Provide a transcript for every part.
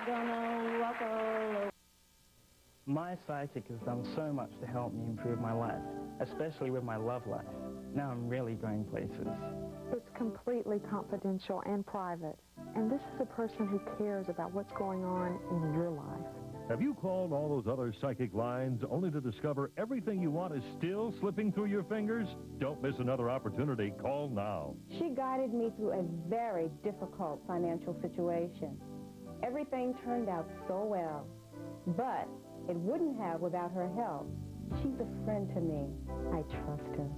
gonna walk all over. My psychic has done so much to help me improve my life, especially with my love life. Now I'm really going places. It's completely confidential and private. And this is a person who cares about what's going on in your life. Have you called all those other psychic lines only to discover everything you want is still slipping through your fingers? Don't miss another opportunity. Call now. She guided me through a very difficult financial situation. Everything turned out so well, but it wouldn't have without her help. She's a friend to me. I trust her.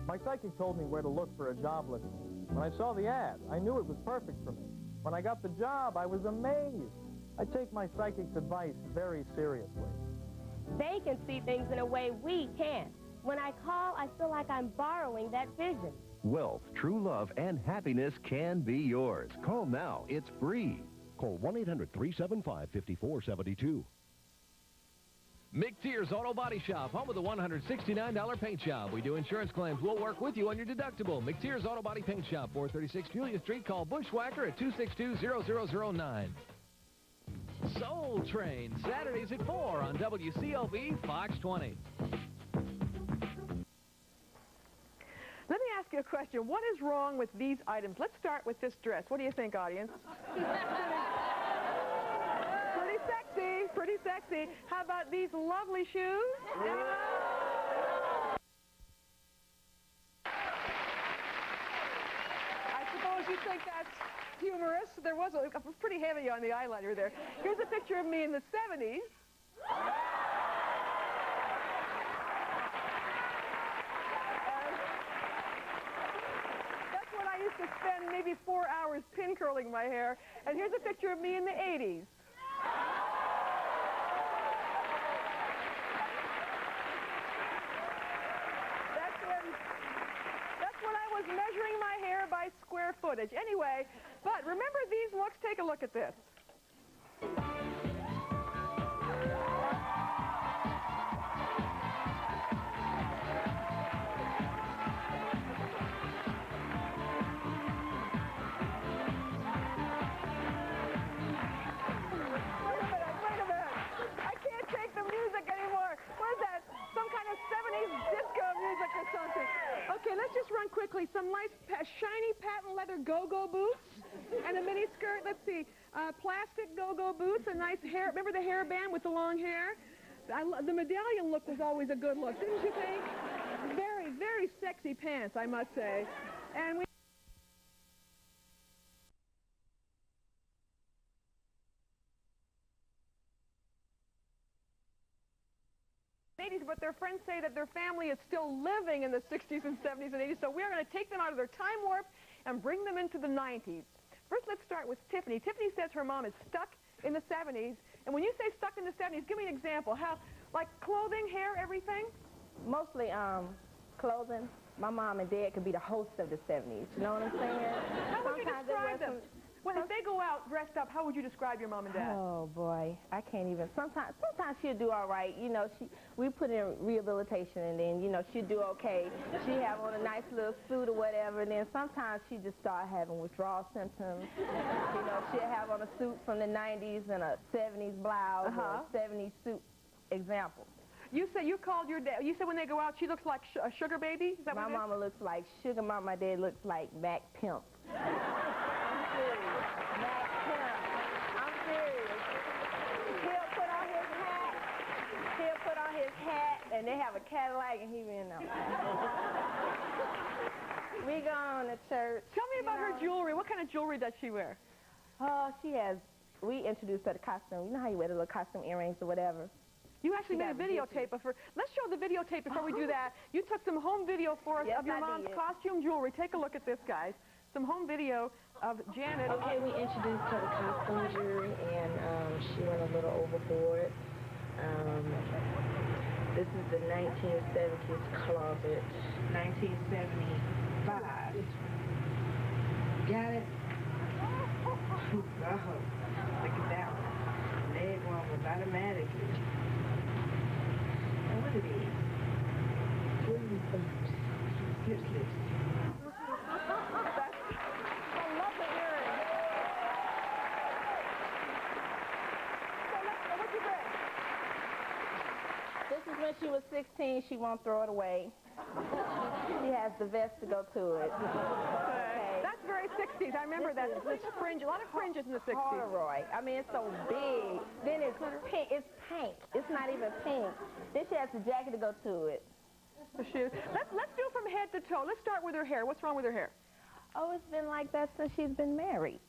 My psychic told me where to look for a job listing. When I saw the ad, I knew it was perfect for me. When I got the job, I was amazed. I take my psychic's advice very seriously. They can see things in a way we can't. When I call, I feel like I'm borrowing that vision. Wealth, true love, and happiness can be yours. Call now. It's free. Call 1-800-375-5472. McTeer's Auto Body Shop, home of the $169 paint job. We do insurance claims. We'll work with you on your deductible. McTeer's Auto Body Paint Shop, 436 Julia Street. Call Bushwhacker at 262-0009. Soul Train, Saturdays at 4 on WCOV Fox 20. Let me ask you a question. What is wrong with these items? Let's start with this dress. What do you think, audience? Pretty sexy, pretty sexy. How about these lovely shoes? I suppose you think that's humorous. There was pretty heavy on the eyeliner there. Here's a picture of me in the 70s. That's when I used to spend maybe 4 hours pin curling my hair. And here's a picture of me in the 80s. That's when I was measuring my hair by square footage. Anyway, but remember these looks? Take a look at this. Wait a minute. I can't take the music anymore. What is that? Some kind of 70s disco music or something. Okay, let's just run quickly. Some nice shiny patent leather go-go boots and a mini skirt. Let's see. Plastic go-go boots, a nice hair. Remember the hairband with the long hair? The medallion look was always a good look, didn't you think? Very, very sexy pants, I must say. And we but their friends say that their family is still living in the 60s and 70s and 80s, so we're going to take them out of their time warp and bring them into the 90s. First, let's start with Tiffany. Tiffany says her mom is stuck in the 70s, and when you say stuck in the 70s, give me an example. How, like clothing, hair, everything? Mostly clothing. My mom and dad could be the hosts of the 70s. You know what I'm saying? How would you describe them? Well, if they go out dressed up, how would you describe your mom and dad? Oh, boy. I can't even. Sometimes she'll do all right. You know, we put in rehabilitation, and then, you know, she'll do okay. She have on a nice little suit or whatever, and then sometimes she just start having withdrawal symptoms. You know, she'll have on a suit from the 90s and a 70s blouse or a 70s suit. Example. You say you called your dad. You said when they go out, she looks like a sugar baby? Is that my what mama looks like Sugar Mama. My dad looks like Mac Pimp. I'm serious. He'll put on his hat, and they have a Cadillac, and he be in there. We go on to church. Tell me about her jewelry. What kind of jewelry does she wear? Oh, we introduced her to costume. You know how you wear the little costume earrings or whatever? You actually made a videotape of her. Let's show the videotape before we do that. You took some home video for us of your mom's costume jewelry. Take a look at this, guys. Some home video of Janet. Okay, we introduced her to costume jewelry, and she went a little overboard. This is the 1970s closet. 1975. Got it? Oh, look at that one. Leg one was automatically. And what are these? Slips. I love the earring. was 16, she won't throw it away. She has the vest to go to it. Okay. That's very 60s. I remember that. This fringe, a lot of fringes in the 60s. Corduroy. I mean, it's so big. Then it's pink. It's pink. It's not even pink. Then she has the jacket to go to it. The shoes. Let's do from head to toe. Let's start with her hair. What's wrong with her hair? Oh, it's been like that since she's been married.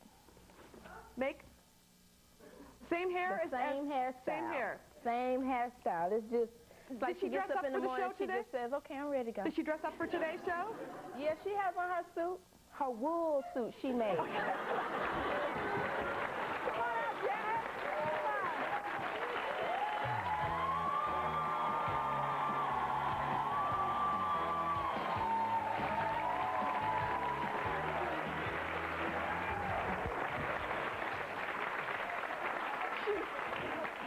Same hair? Same hairstyle. Same hair. Same hairstyle. It's just like she gets up in the morning, she just says, okay, I'm ready to go. Did she dress up for today's show? Yeah, she has on her suit, her wool suit she made. Come on out, Janet.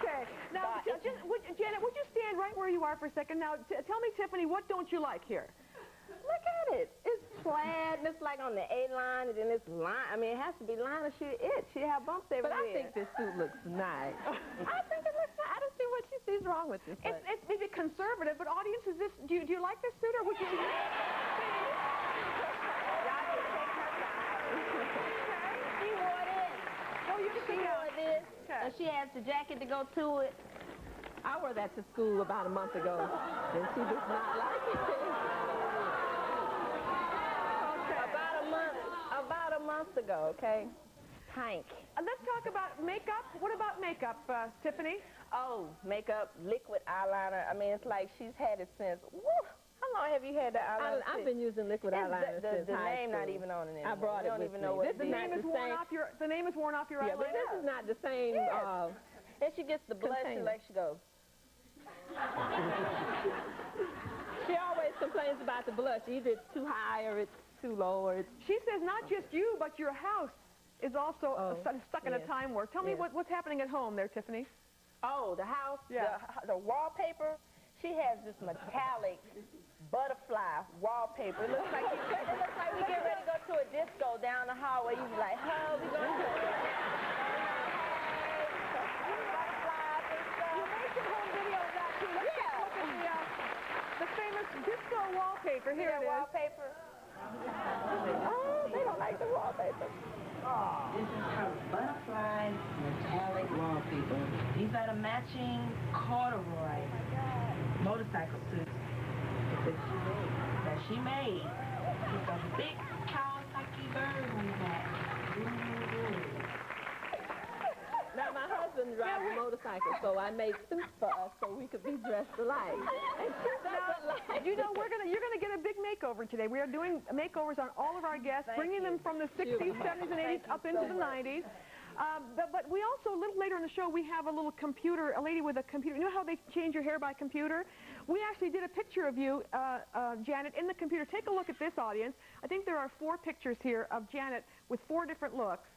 Okay. Now, Janet, would you stand right where you are for a second? Now, tell me, Tiffany, what don't you like here? Look at it. It's plaid, and it's like on the A-line, and then it's line. I mean, it has to be line or she have bumps everywhere. But I think this suit looks nice. I think it looks nice. I don't see what she sees wrong with this. It's maybe conservative, but audience, is this? Do you like this suit, or would you? Y'all just take her side. She wore this. Oh, you She wore this, Okay. and she has the jacket to go to it. I wore that to school about a month ago, and she does not like it. About a month ago, okay? Pink. Let's talk about makeup. What about makeup, Tiffany? Oh, makeup, liquid eyeliner. I mean, it's like she's had it since, woo! How long have you had the eyeliner? I've been using liquid eyeliner since the high name school. not even on it anymore. I brought it don't with even me. know what This it is is. not the same. The name is worn off your Yeah, eyeliner? but this is not the same. Yes. And she gets the blush and like she goes. She always complains about the blush. Either it's too high or it's too low. Or She says not just you, but your house is also stuck in a time warp. Tell me what's happening at home there, Tiffany. Oh, the house, Yeah. the wallpaper, she has this metallic butterfly wallpaper. It looks like we get ready to go to a disco down the hallway. You be like, oh, we going to butterflies and stuff. You made some home video of that, too. Let's take a look at the famous disco wallpaper. Here it is. Wallpaper. Oh, they don't like the wallpaper. This is her butterfly metallic wallpaper. These are the matching corduroy motorcycle suits that she made. With a big Kawasaki bird on the back. Now, my husband drives a motorcycle, so I made suits for us so we could be dressed alike. And she doesn't like You know, you're gonna get a big makeover today. We are doing makeovers on all of our guests, bringing them from the 60s, 70s, and 80s up into the 90s. But we also, a little later in the show, we have a little computer, a lady with a computer. You know how they change your hair by computer? We actually did a picture of you, Janet, in the computer. Take a look at this, audience. I think there are 4 pictures here of Janet with 4 different looks.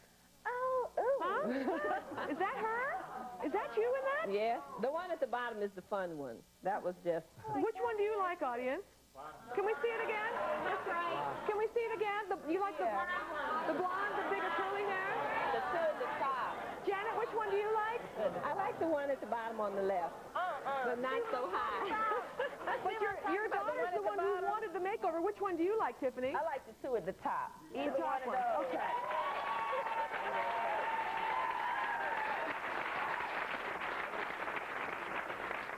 Oh, ooh. Huh? Is that her? Is that you in that? Yes. The one at the bottom is the fun one. That was just... Which one do you like, audience? Can we see it again? That's right. Can we see it again? You like the blonde, the bigger curly hair? The two at the top. Janet, which one do you like? I like the one at the bottom on the left, but not so high. But your daughter's the one who wanted the makeover. Which one do you like, Tiffany? I like the two at the top. The top one. Okay.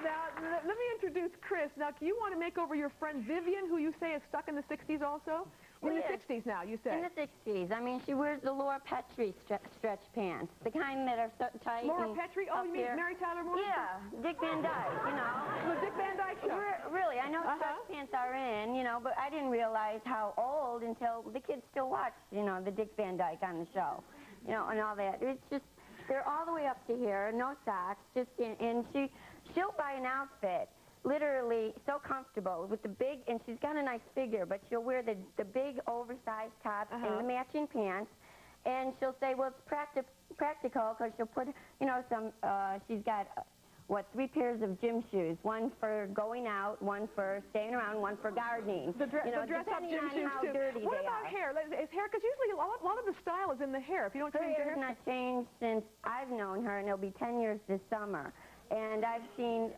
Now, let me introduce Chris. Now, you want to make over your friend Vivian, who you say is stuck in the 60s also? In the 60s now, you say? In the 60s. I mean, she wears the Laura Petrie stretch pants, the kind that are so tight. Laura Petrie? Oh, you mean Mary Tyler Moore? Yeah, Dick Van Dyke, you know. The Dick Van Dyke show. Really, I know stretch pants are in, you know, but I didn't realize how old until the kids still watch, you know, the Dick Van Dyke on the show, you know, and all that. It's just, they're all the way up to here, no socks, just and she'll buy an outfit, literally so comfortable with the big, and she's got a nice figure, but she'll wear the big oversized tops and the matching pants, and she'll say, well, it's practical, because she'll put, you know, she's got, 3 pairs of gym shoes, one for going out, one for staying around, one for gardening. The dress-up gym shoes, too. What about hair? Is hair, because usually a lot of the style is in the hair. If you don't change your hair. Her hair has not changed since I've known her, and it'll be 10 years this summer. And I've seen,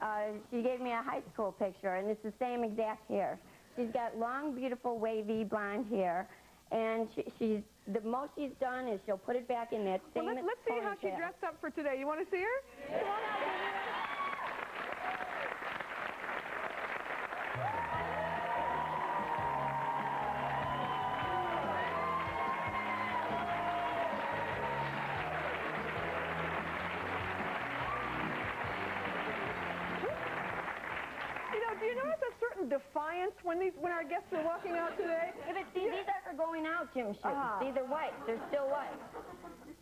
she gave me a high school picture, and it's the same exact hair. She's got long, beautiful, wavy blonde hair, and the most she's done is she'll put it back in that same Let's see how she dressed up for today. You want to see her? Yeah. Come on out, do you notice a certain defiance when our guests are walking out today? Yeah, but see, these are for going out gym shoes. See, they're white. They're still white.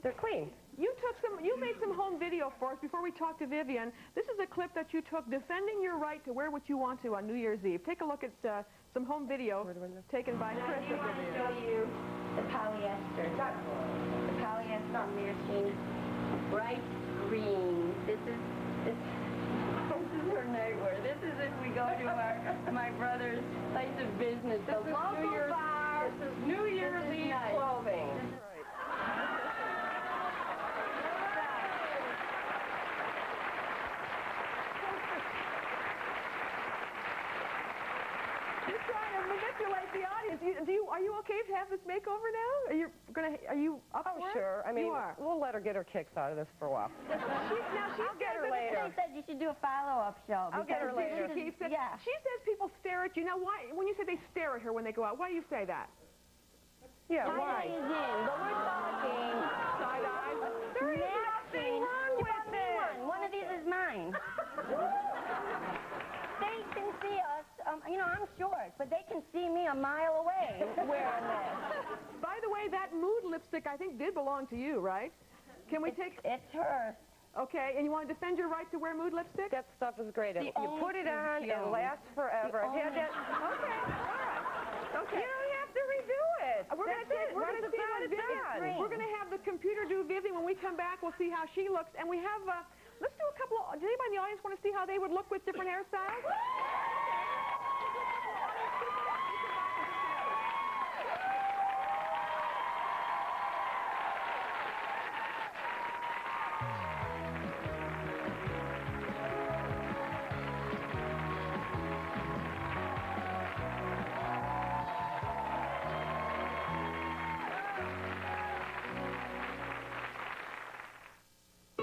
They're clean. You made some home video for us before we talked to Vivian. This is a clip that you took defending your right to wear what you want to on New Year's Eve. Take a look at some home video taken by Chris. I want to show you the polyester. The polyester matching bright green. This is her nightwear. This is if we go to my brother's place of business. The local bar. This is New Year's Eve clothing. You're trying to manipulate the audience. Are you okay to have this makeover now? Are you up for it? Sure. I mean, you are. we'll let her get her kicks out of this for a while. I'll get her later. They said you should do a follow-up show. I'll get her later. She says people stare at you. Now, why? When you say they stare at her when they go out, why do you say that? Yeah, why? Is in, but we're talking. Side-eye. There is nothing wrong with this. One of these is mine. They can see us. I'm short, but they can see me a mile away wearing this. By the way, that mood lipstick I think did belong to you, right? Can we take? It's hers. Okay, and you want to defend your right to wear mood lipstick? That stuff is great. You put it on, it lasts forever. I've had that. Okay, all right. Okay. You don't have to redo it. We're going to see what Vivian. We're going to have the computer do Vivian. When we come back, we'll see how she looks. And we have, let's do a couple of, does anybody in the audience want to see how they would look with different hairstyles?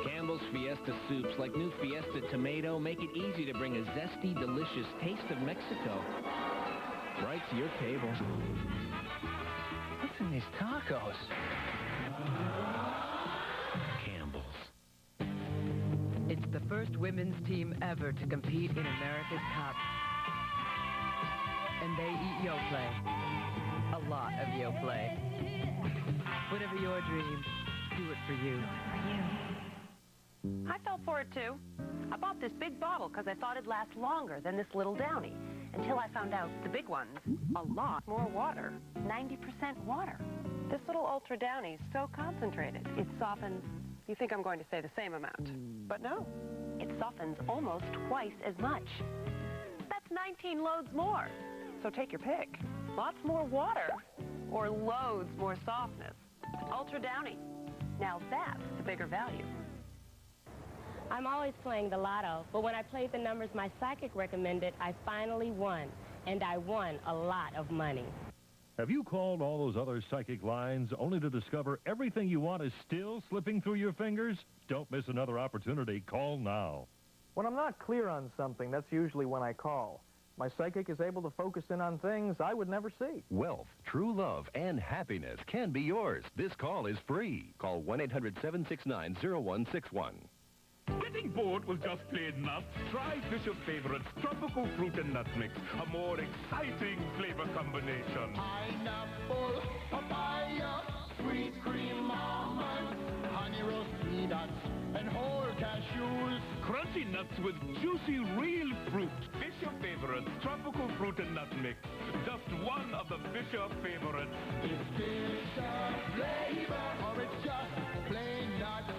Campbell's Fiesta soups, like new Fiesta tomato, make it easy to bring a zesty, delicious taste of Mexico right to your table. What's in these tacos? Campbell's. It's the first women's team ever to compete in America's Cup. And they eat Yoplait. A lot of Yoplait. Whatever your dream, do it for you. I fell for it, too. I bought this big bottle because I thought it'd last longer than this little Downy, until I found out the big one's a lot more water. 90% water. This little Ultra Downy's so concentrated, it softens... You think I'm going to say the same amount. But no, it softens almost twice as much. That's 19 loads more. So take your pick. Lots more water, or loads more softness. Ultra Downy. Now that's the bigger value. I'm always playing the lotto, but when I played the numbers my psychic recommended, I finally won. And I won a lot of money. Have you called all those other psychic lines only to discover everything you want is still slipping through your fingers? Don't miss another opportunity. Call now. When I'm not clear on something, that's usually when I call. My psychic is able to focus in on things I would never see. Wealth, true love, and happiness can be yours. This call is free. Call 1-800-769-0161. Getting bored with just plain nuts? Try Fisher's Favorites Tropical Fruit and Nut Mix, a more exciting flavor combination. Pineapple, papaya, sweet cream almond, honey roast peanuts, and whole cashews. Crunchy nuts with juicy real fruit. Fisher Favorites Tropical Fruit and Nut Mix. Just one of the Fisher Favorites. It's Fisher flavor, or it's just plain nuts.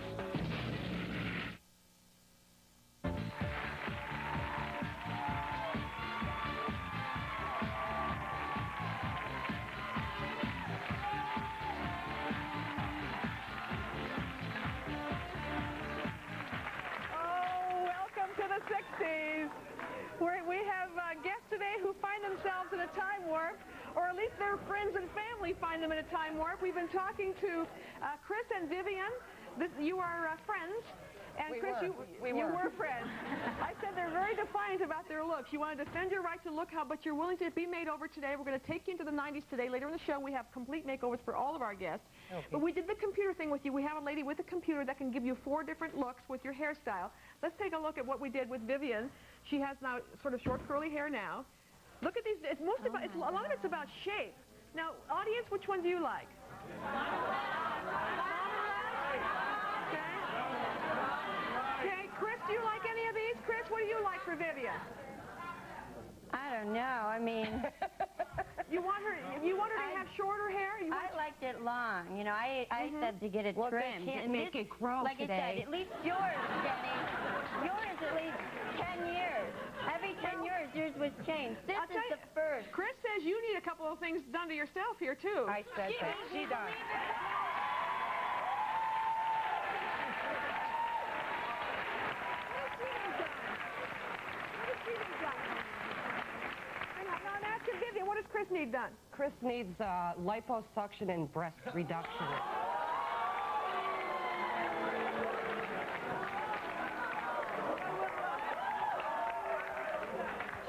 60s. We have guests today who find themselves in a time warp, or at least their friends and family find them in a time warp. We've been talking to Chris and Vivian. You are friends. And Chris, you were friends. I said they're very defiant about their looks. You want to defend your right to look how, but you're willing to be made over today. We're going to take you into the 90s today. Later in the show, we have complete makeovers for all of our guests. Okay. But we did the computer thing with you. We have a lady with a computer that can give you 4 different looks with your hairstyle. Let's take a look at what we did with Vivian. She has now sort of short curly hair now. Look at these. It's mostly about, a lot of it's about shape. Now, audience, which one do you like? Okay, Chris, do you like any of these? Chris, what do you like for Vivian? I don't know. I mean, you want her to have shorter hair? I liked it long. You know, I said to get it trimmed. They can't make it grow like today. I said, at least yours, Jenny. Yours at least 10 years. Every 10 years, yours was changed. This is the first. Chris says you need a couple of things done to yourself here, too. I said that. She does. Vivian, what does Chris need done? Chris needs liposuction and breast reduction.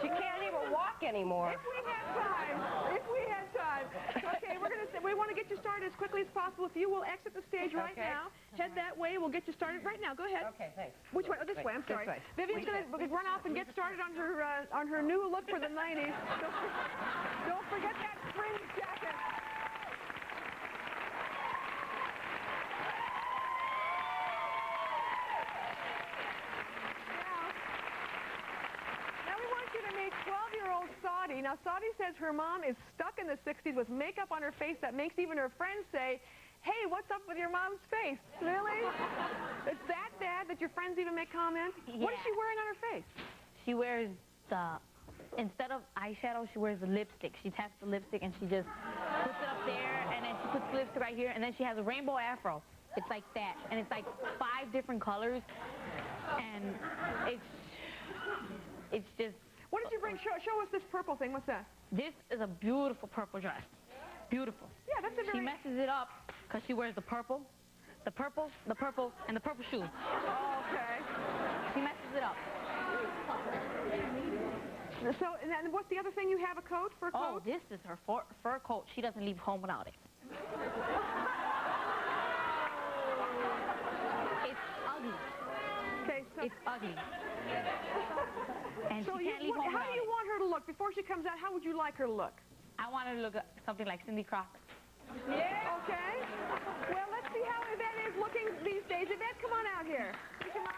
She can't even walk anymore. If we have time. Okay, we want to get you started as quickly as possible. If you will exit the stage right now, head that way. We'll get you started right now. Go ahead. Okay, thanks. Which way? Oh, this way. I'm sorry. Vivian's going to run off and get started on her new look for the 90s. Don't forget that spring jacket. Now we want you to meet 12-year-old Saudi. Now, Saudi says her mom is stuck in the 60s with makeup on her face that makes even her friends say, hey, what's up with your mom's face? Really? It's that bad that your friends even make comments? Yeah. What is she wearing on her face? She wears instead of eyeshadow, she wears a lipstick. She taps the lipstick and she just puts it up there, and then she puts the lipstick right here, and then she has a rainbow afro. It's like that, and it's like 5 different colors, and it's just... What did you bring? Show us this purple thing. What's that? This is a beautiful purple dress. Beautiful. Yeah, that's a very... She messes it up because she wears the purple, and the purple shoe. Okay. She messes it up. So, and what's the other thing you have, a coat, fur coat? Oh, this is her fur coat. She doesn't leave home without it. It's ugly. Okay, so... It's ugly. And so she can't leave home how do you want her to look? Before she comes out, how would you like her to look? I want her to look something like Cindy Crawford. Yeah. Okay. Well, let's see how Yvette is looking these days. Yvette, come on out here. Come on.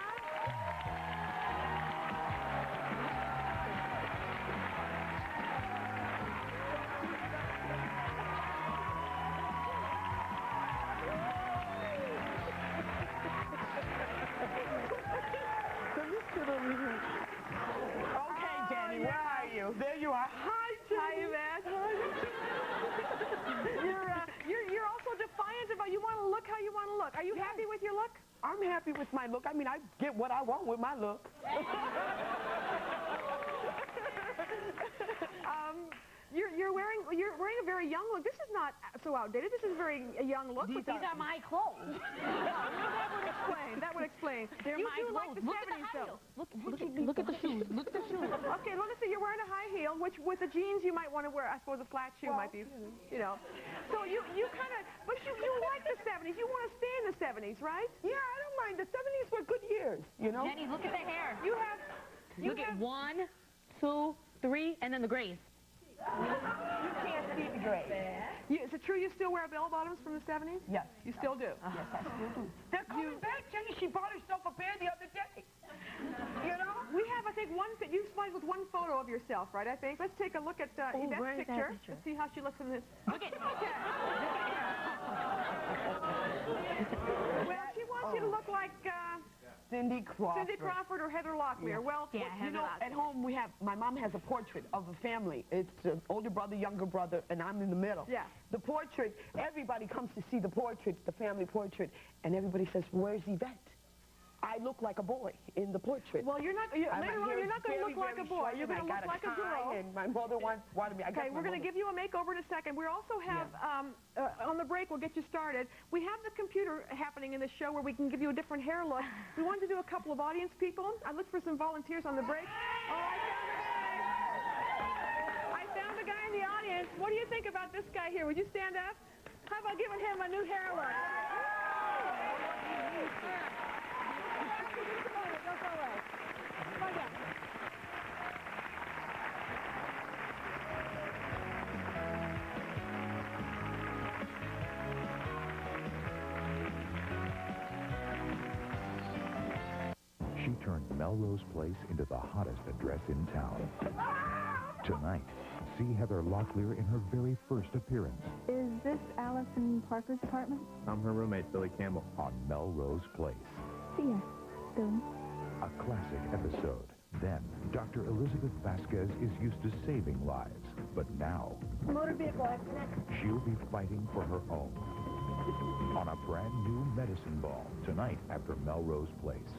Okay, Jenny, where are you? There you are. Hi, Jenny. Hi, Yvette. You're also defiant about you want to look how you want to look. Are you happy with your look? I'm happy with my look. I mean, I get what I want with my look. You're wearing a very young look. This is not so outdated. This is a very young look. These are my clothes. That would explain. They're my clothes. Like the Look 70s, at the high though. heels. Look at the shoes. Look at the shoes. Okay, well, let's see. You're wearing a high heel, which with the jeans you might want to wear. I suppose a flat shoe might be, you know. So you kind of, but you like the 70s. You want to stay in the 70s, right? Yeah, I don't mind. The 70s were good years, you know. Jenny, look at the hair. You have. Look at 1, 2, 3, and then the grays. You can't see the gray. Is it true you still wear bell bottoms from the 70s? Yes. You still do? Yes, I still do. They're coming back, Jenny. She bought herself a pair the other day. You know? We have, I think, you smiled with one photo of yourself, right, I think? Let's take a look at Yvette's picture. Let's see how she looks in this. Look at Well, she wants you to look like... Cindy Crawford. Cindy Crawford or Heather Locklear. Yeah. Well, you know, at home my mom has a portrait of a family. It's an older brother, younger brother, and I'm in the middle. Yeah. The portrait, everybody comes to see the portrait, the family portrait, and everybody says, where's Yvette? I look like a boy in the portrait. Well, later on, you're not going to look like a boy. You're going to look like a girl. And my mother wanted me. Okay, we're going to give you a makeover in a second. We also have, on the break, we'll get you started. We have the computer happening in the show where we can give you a different hair look. We wanted to do a couple of audience people. I looked for some volunteers on the break. Oh, I found a guy in the audience. What do you think about this guy here? Would you stand up? How about giving him a new hair look? She turned Melrose Place into the hottest address in town. Tonight, see Heather Locklear in her very first appearance. Is this Allison Parker's apartment? I'm her roommate, Billy Campbell. On Melrose Place. Yes, Billy. A classic episode. Then, Dr. Elizabeth Vasquez is used to saving lives. But now, Motor vehicle accident. she'll be fighting for her own. On a brand new medicine ball, tonight after Melrose Place.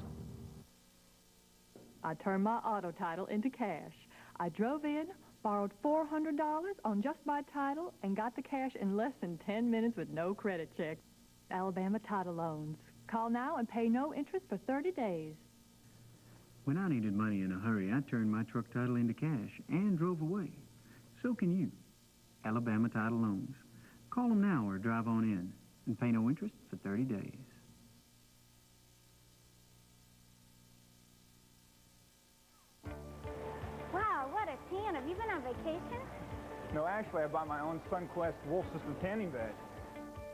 I turned my auto title into cash. I drove in, borrowed $400 on just my title, and got the cash in less than 10 minutes with no credit check. Alabama Title Loans. Call now and pay no interest for 30 days. When I needed money in a hurry, I turned my truck title into cash and drove away. So can you. Alabama Title Loans. Call them now or drive on in and pay no interest for 30 days. Wow, what a tan. Have you been on vacation? No, actually, I bought my own SunQuest Wolf System tanning bed.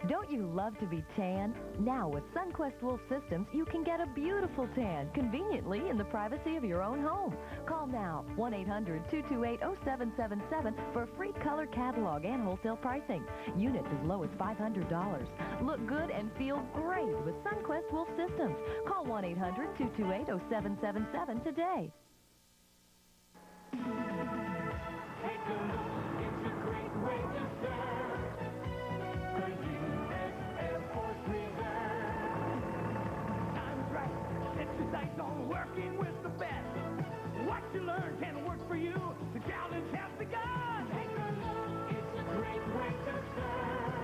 Don't you love to be tan? Now with SunQuest Wolf Systems, you can get a beautiful tan conveniently in the privacy of your own home. Call now, 1-800-228-0777 for a free color catalog and wholesale pricing. Units as low as $500. Look good and feel great with SunQuest Wolf Systems. Call 1-800-228-0777 today. Exercise on working with the best. What you learn can work for you. The challenge has begun. Take a look. It's a great way to start.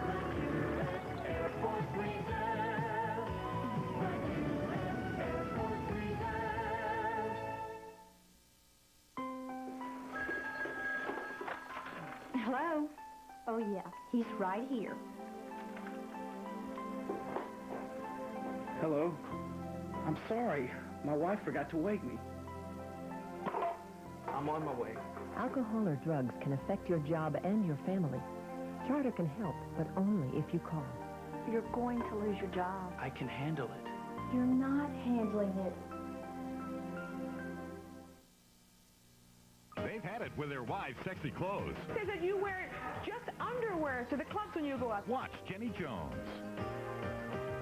The U.S. Air Force Reserve. The U.S. Air Force Reserve. Hello? Oh, yeah. He's right here. Hello. I'm sorry. My wife forgot to wake me. I'm on my way. Alcohol or drugs can affect your job and your family. Charter can help, but only if you call. You're going to lose your job. I can handle it. You're not handling it. They've had it with their wives' sexy clothes. It says that you wear just underwear to the clubs when you go out. Watch Jenny Jones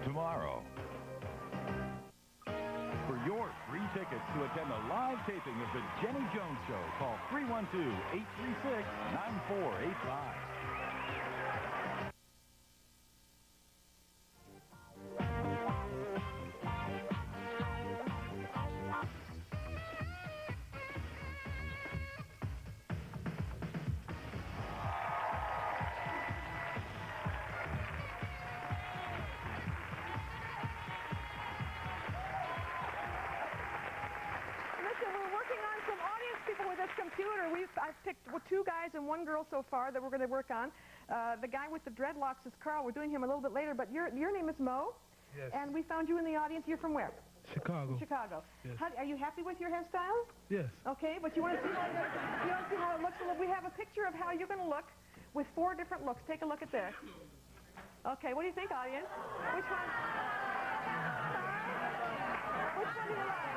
tomorrow. For your free tickets to attend a live taping of the Jenny Jones Show, call 312-836-9485. I've picked 2 guys and 1 girl so far that we're going to work on. The guy with the dreadlocks is Carl. We're doing him a little bit later, but your name is Mo. Yes. And we found you in the audience. You're from where? Chicago. Chicago. Yes. Are you happy with your hairstyle? Yes. Okay, but you want to see how it looks? Well, we have a picture of how you're going to look with 4 different looks. Take a look at this. Okay, what do you think, audience? Which one? Which one do you like?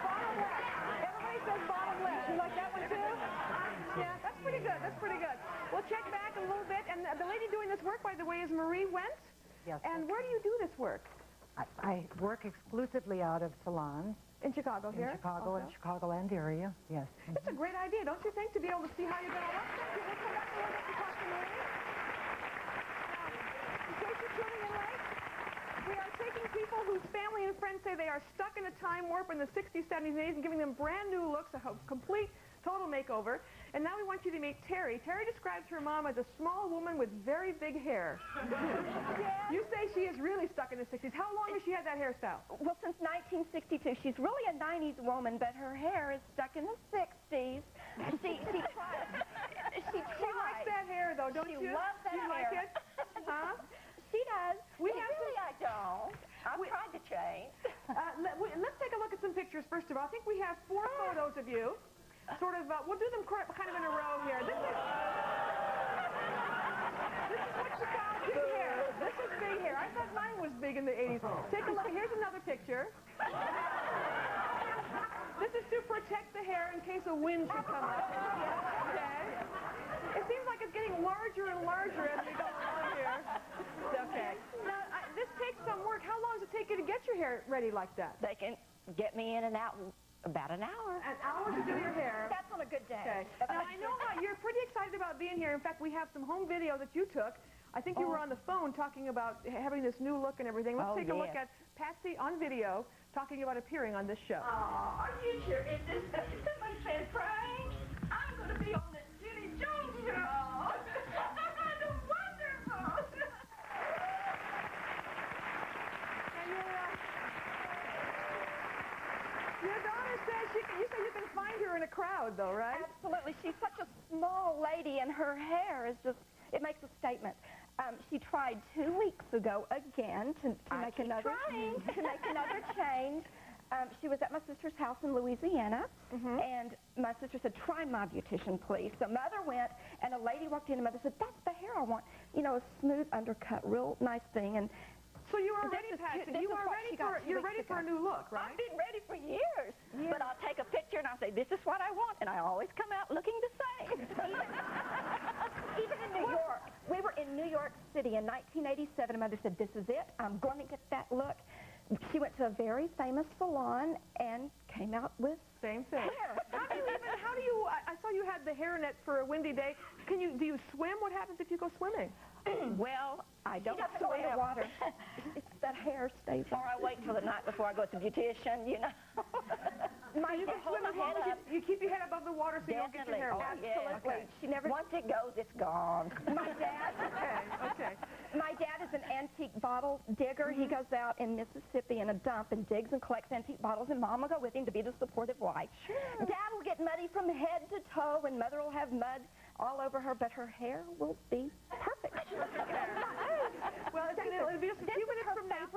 Bottom left. Everybody says bottom left. You like that one too? Yeah, that's pretty good. That's pretty good. We'll check back a little bit. And the lady doing this work, by the way, is Marie Wentz. Yes. And where do you do this work? I work exclusively out of salons. In Chicago here? In Chicago also? and Chicagoland area, yes. It's a great idea, don't you think, to be able to see how you're going to look? We'll come back a little bit to talk to Marie. In case you're tuning in late, say they are stuck in a time warp in the 60s, 70s, and 80s and giving them brand new looks, a complete, total makeover. And now we want you to meet Terry. Terry describes her mom as a small woman with very big hair. Yes. You say she is really stuck in the 60s. How long has she had that hairstyle? Well, since 1962. She's really a 90s woman, but her hair is stuck in the 60s. She tried. She likes that hair, though, don't you? She loves that hair. Like it? Huh? She does. I don't. I've tried to change. Let's take a look at some pictures, first of all. I think we have 4 photos of you. Sort of, we'll do them kind of in a row here. This is what you call big hair. This is big hair. I thought mine was big in the 80s. Take a look. Here's another picture. This is to protect the hair in case a wind should come up. Okay. It seems like it's getting larger and larger as we go along here. Okay. Now, this takes some work. How long does it take you to get your hair ready like that? They can get me in and out in about an hour. An hour to do your hair? That's on a good day. Okay. Now, I know how you're pretty excited about being here. In fact, we have some home video that you took. I think you were on the phone talking about having this new look and everything. Let's take a look at Patsy on video talking about appearing on this show. Are you sure? Is this someone said, Frank? I'm going to be on the Judy Jones show. Wonderful. Your daughter says you say you can find her in a crowd, though, right? Absolutely. She's such a small lady, and her hair is just, it makes a statement. She tried 2 weeks ago again to make another change. She was at my sister's house in Louisiana, and my sister said, try my beautician, please. So Mother went, and a lady walked in, and Mother said, that's the hair I want. You know, a smooth undercut, real nice thing. And so you are ready, Patsy. You're ready for a new look, right? I've been ready for years. But I'll take a picture and I'll say, this is what I want, and I always come out looking the same. Even in New York. We were in New York City in 1987, and Mother said, this is it. I'm going to get that look. She went to a very famous salon and came out with same thing. Hair. How do you, I saw you had the hairnet for a windy day. Do you swim? What happens if you go swimming? Well, I don't have to go in the water. It's that hair stays. Or I wait till the night before I go to the beautician, you know. You can swim as long as you keep your head above the water so you don't get your hair wet. Absolutely. Okay. Once it goes, it's gone. My dad. Okay. My dad is an antique bottle digger. He goes out in Mississippi in a dump and digs and collects antique bottles, and Mom will go with him to be the supportive wife. Sure. Dad will get muddy from head to toe, and Mother will have mud all over her, but her hair will be perfect. Well, it'll be just a few minutes from now.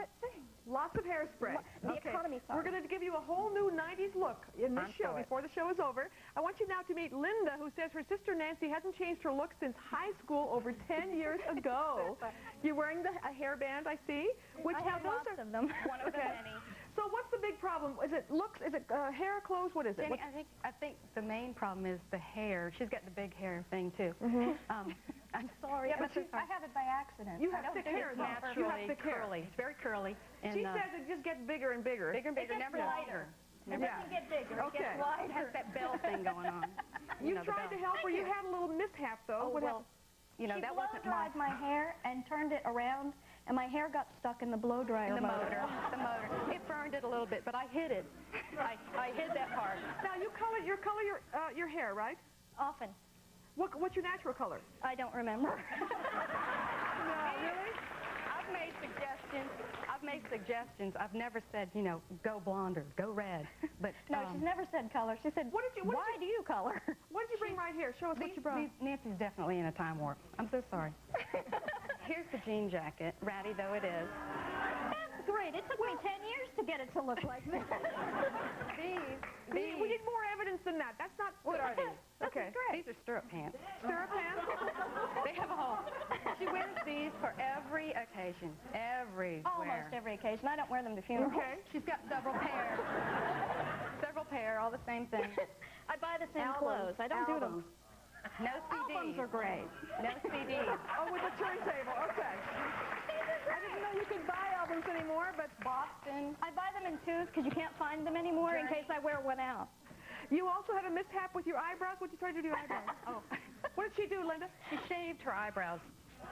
Lots of hairspray. The economy side. We're going to give you a whole new 90s look in this show before the show is over. I want you now to meet Linda, who says her sister Nancy hasn't changed her look since high school over 10 years ago. You're wearing a hairband, I see. I have lots of them. One of the many. So what's the big problem? Is it looks? Is it hair, clothes? What is it? Jenny, I think the main problem is the hair. She's got the big hair thing too. I'm sorry. Yeah, but I have it by accident. You have thick hair, though. Naturally You have thick curly. hair. It's very curly. And, She says it just gets bigger and bigger. Bigger and bigger, it gets never lighter. longer. It doesn't get bigger. It gets lighter. It has that bell thing going on. You tried to help her. You had a little mishap, though. Oh, well, you know, she that wasn't blow-dried my hair and turned it around, and my hair got stuck in the blow dryer motor. The motor. It burned it a little bit, but I hid it. I hid that part. Now, you color your hair, right? Often. What's your natural color? I don't remember. No, really? I've made suggestions. I've never said, you know, go blonde or go red. But no, she's never said color. She said, why do you color? What did you bring right here? Show us what you brought. Nancy's definitely in a time warp. I'm so sorry. Here's the jean jacket, ratty though it is. That's great. It took me 10 years to get it to look like this. We need more evidence than that. That's not... What are these? Okay. These are stirrup pants. Stirrup pants? They have a hole. She wears these for every occasion. Everywhere. Almost every occasion. I don't wear them to funerals. Okay. She's got several pair. Several pair, all the same thing. I buy the same clothes. I don't do them. No CDs. Albums are great. No CDs. Oh, with the turntable. Okay. I didn't know you could buy albums anymore, but Boston. I buy them in twos because you can't find them anymore in case I wear one out. You also had a mishap with your eyebrows. What did you try to do to your eyebrows? Oh. What did she do, Linda? She shaved her eyebrows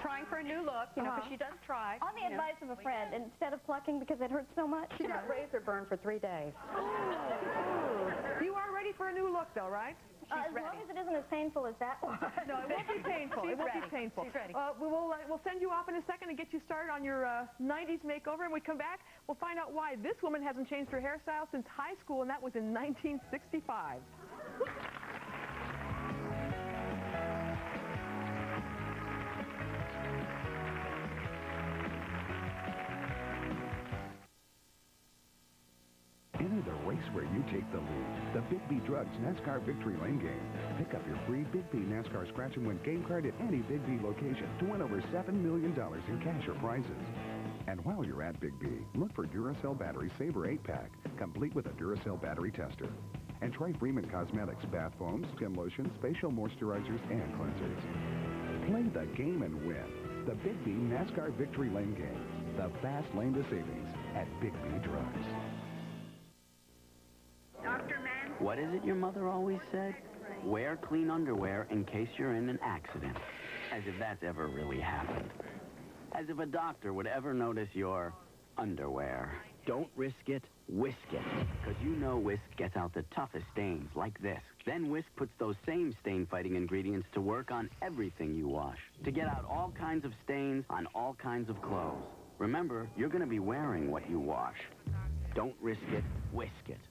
trying for a new look, you know, because she does try. On the advice of a friend, instead of plucking because it hurts so much. She got razor burn for 3 days. You are ready for a new look, though, right? As long as it isn't as painful as that one. No, it won't be painful. It won't be painful. She's ready. We'll send you off in a second and get you started on your 90s makeover. And when we come back, we'll find out why this woman hasn't changed her hairstyle since high school, and that was in 1965. Enter the race where you take the lead. The Big B Drugs NASCAR Victory Lane Game. Pick up your free Big B NASCAR Scratch and Win game card at any Big B location to win over $7 million in cash or prizes. And while you're at Big B, look for Duracell Battery Saver 8-pack, complete with a Duracell battery tester. And try Freeman Cosmetics bath foams, skin lotions, facial moisturizers, and cleansers. Play the game and win. The Big B NASCAR Victory Lane Game. The fast lane to savings at Big B Drugs. Dr. Man? What is it your mother always said? Wear clean underwear in case you're in an accident. As if that's ever really happened. As if a doctor would ever notice your underwear. Don't risk it, whisk it. Because you know Whisk gets out the toughest stains, like this. Then Whisk puts those same stain-fighting ingredients to work on everything you wash. To get out all kinds of stains on all kinds of clothes. Remember, you're going to be wearing what you wash. Don't risk it, whisk it.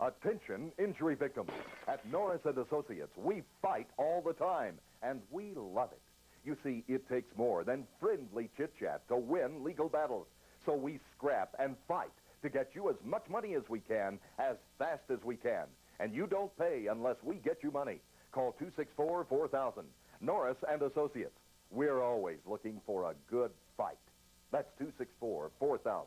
Attention, injury victims. At Norris & Associates, we fight all the time, and we love it. You see, it takes more than friendly chit-chat to win legal battles. So we scrap and fight to get you as much money as we can, as fast as we can. And you don't pay unless we get you money. Call 264-4000. Norris & Associates. We're always looking for a good fight. That's 264-4000.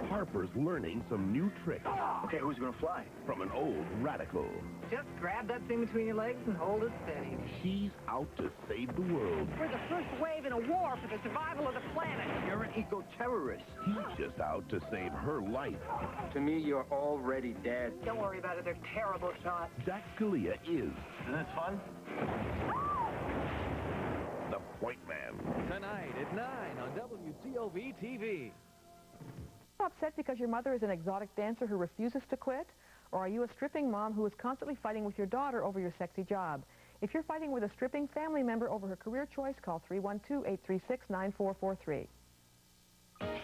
Harper's learning some new tricks. Okay, who's going to fly? From an old radical. Just grab that thing between your legs and hold it steady. He's out to save the world. We're the first wave in a war for the survival of the planet. You're an eco-terrorist. He's just out to save her life. To me, you're already dead. Don't worry about it. They're terrible shots. Zach Scalia is. Isn't that fun? The Point Man. Tonight at 9 on WCOV-TV. Upset because your mother is an exotic dancer who refuses to quit? Or are you a stripping mom who is constantly fighting with your daughter over your sexy job? If you're fighting with a stripping family member over her career choice, call 312-836-9443.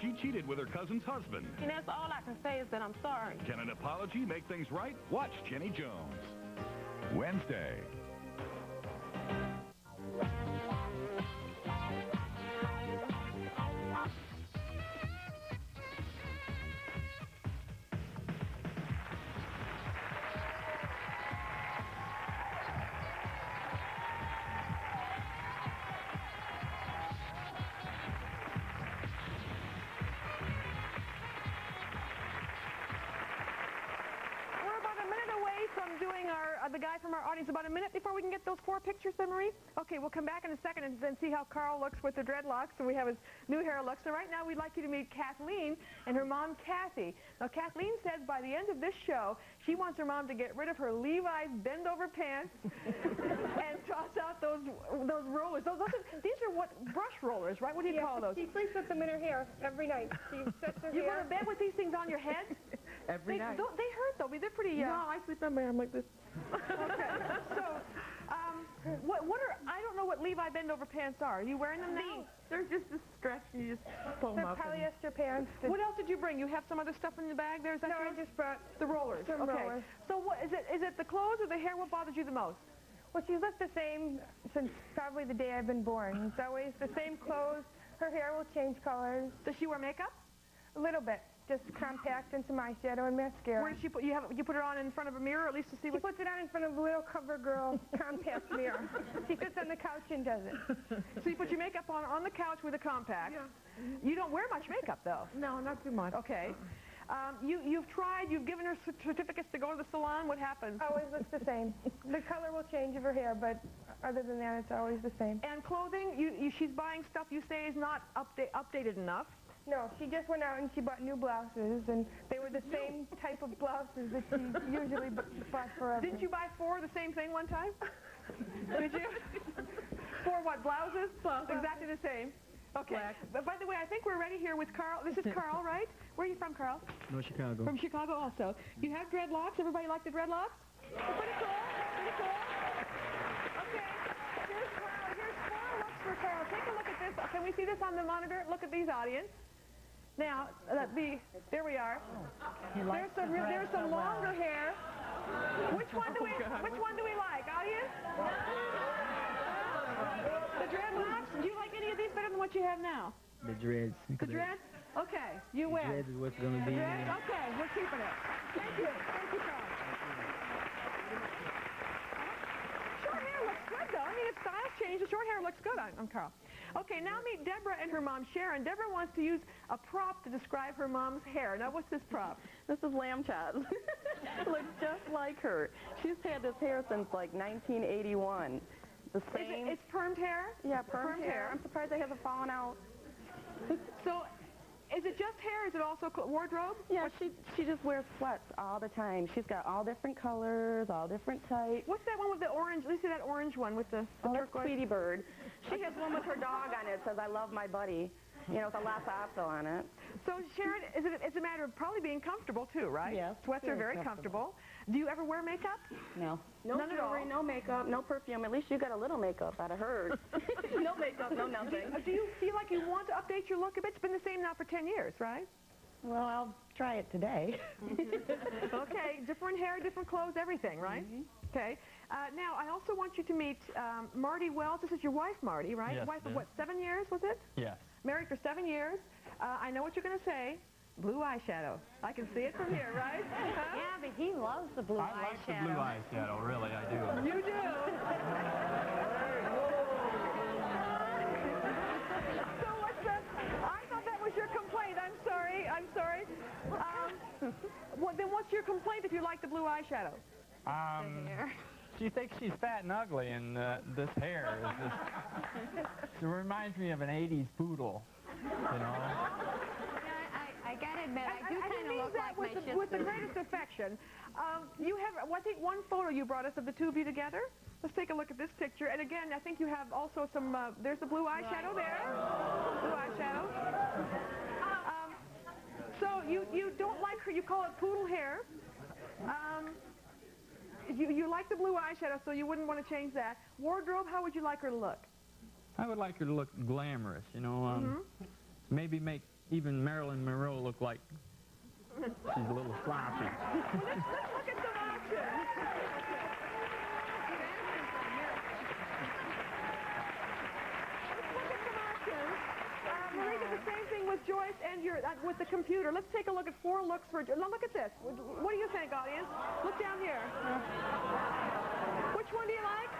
She cheated with her cousin's husband. And that's all I can say is that I'm sorry. Can an apology make things right? Watch Jenny Jones. Wednesday. The guy from our audience about a minute before we can get those 4 pictures, then, Marie? Okay, we'll come back in a second and then see how Carl looks with the dreadlocks, and we have his new hair look. So right now we'd like you to meet Kathleen and her mom, Kathy. Now, Kathleen says by the end of this show, she wants her mom to get rid of her Levi's bend-over pants and toss out those rollers. These are what, brush rollers, right? What do you call those? She sleeps with them in her hair every night. She sets her You hair. go to bed with these things on your head? Every night. They hurt, though. I mean, they're pretty... No, I sleep on my arm like this. Okay, so, what are, I don't know what Levi bend-over pants are. Are you wearing them now? They're just a stretch. You just pull them They're up. polyester pants. What else did you bring? You have some other stuff in the bag there? Is that No, yours? I just brought the rollers. some Okay. rollers. So what, is it the clothes or the hair? What bothers you the most? Well, she's looked the same since probably the day I've been born. It's always the same clothes. Her hair will change colors. Does she wear makeup? A little bit. Just compact and some eyeshadow and mascara. Where does she put, you put it on in front of a mirror at least to see what... She puts it on in front of a little CoverGirl compact mirror. She sits on the couch and does it. So you put your makeup on the couch with a compact. Yeah. You don't wear much makeup, though. No, not too much. Okay. You've tried, you've given her certificates to go to the salon. What happens? Always looks the same. The color will change of her hair, but other than that, it's always the same. And clothing, she's buying stuff you say is not updated enough. No, she just went out and she bought new blouses, and they were the same type of blouses that she usually bought forever. Didn't you buy 4 of the same thing one time? Did you? 4 what, blouses? Exactly the same. Okay. But by the way, I think we're ready here with Carl. This is Carl, right? Where are you from, Carl? No, Chicago. From Chicago also. You have dreadlocks. Everybody like the dreadlocks? Pretty cool. Pretty cool. Okay. Here's Carl. Here's 4 looks for Carl. Take a look at this. Can we see this on the monitor? Look at these, audience. Now, there we are. There's some longer hair. Which one do we like, audience? The dreadlocks? Do you like any of these better than what you have now? The dreads. The dreads? Okay, you win. Dreads is what's going to The be. dreads? Okay, we're keeping it. Thank you. Thank you, Carl. Short hair looks good, though. I mean, if styles change, the short hair looks good on Carl. Okay, now meet Deborah and her mom, Sharon. Deborah wants to use a prop to describe her mom's hair. Now, what's this prop? This is lamb chop. Looks just like her. She's had this hair since, like, 1981. The same. It's permed hair? Yeah, permed hair. I'm surprised it hasn't fallen out. So, is it just hair? Is it also wardrobe? Yeah, she just wears sweats all the time. She's got all different colors, all different types. What's that one with the orange? Let me see that orange one with the that's Tweety Bird. She has one with her dog on it. It says, "I love my buddy." You know, with a lasso on it. So, Sharon, it's a matter of probably being comfortable, too, right? Yes. Sweats are very comfortable. Do you ever wear makeup? No. No None at all? jewelry, no makeup, no perfume. At least you got a little makeup out of hers. No makeup, no nothing. Do you feel like you want to update your look a bit? It's been the same now for 10 years, right? Well, I'll try it today. Okay, different hair, different clothes, everything, right? Okay. Now, I also want you to meet Marty Wells. This is your wife, Marty, right? Yes, Wife of what, 7 years, was it? Yes. Married for 7 years. I know what you're going to say. Blue eyeshadow. I can see it from here, right? Huh? Yeah, but he loves the blue eyeshadow. I like the blue eyeshadow, really, I do. You do? So what's the... I thought that was your complaint. I'm sorry. Then what's your complaint if you like the blue eyeshadow? She thinks she's fat and ugly, and this hair is just... It reminds me of an 80s poodle, you know? I gotta admit, I do kind of look like my shih with the tzu. greatest affection. You have, I think, one photo you brought us of the two of you together. Let's take a look at this picture. And again, I think you have also some, there's the blue eyeshadow there. Blue eyeshadow. So you don't like her, you call it poodle hair. You like the blue eyeshadow, so you wouldn't want to change that. Wardrobe, how would you like her to look? I would like her to look glamorous, you know, maybe make even Marilyn Monroe look like she's a little sloppy. Let's look at some options. Marie did the same thing with Joyce and with the computer. Let's take a look at 4 looks for... Now look at this. What do you think, audience? Look down here. Which one do you like?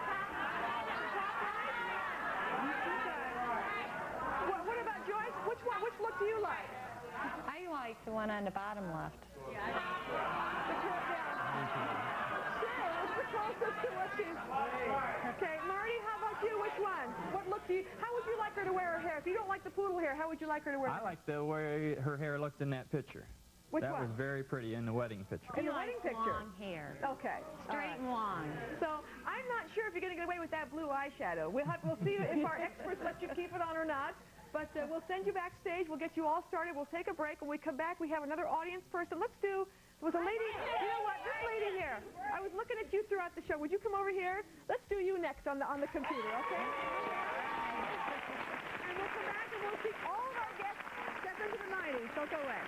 What about Joyce? Which look do you like? I like the one on the bottom left. Okay, Marty, how about you? Which one? What look do you... How would you like her to wear her hair? If you don't like the poodle hair, how would you like her to wear I like the way her hair looked in that picture. Which that one? was very pretty in the wedding picture. In the wedding picture? Long hair. Okay. Straight and long. So I'm not sure if you're going to get away with that blue eyeshadow. We'll see if our experts let you keep it on or not. But we'll send you backstage. We'll get you all started. We'll take a break. When we come back, we have another audience person. Let's do... With a lady... You know what? This lady here. I was looking at you throughout the show. Would you come over here? Let's do you next on the computer, okay? And we'll come back and we'll see all of our guests step into the 90s. Don't go away.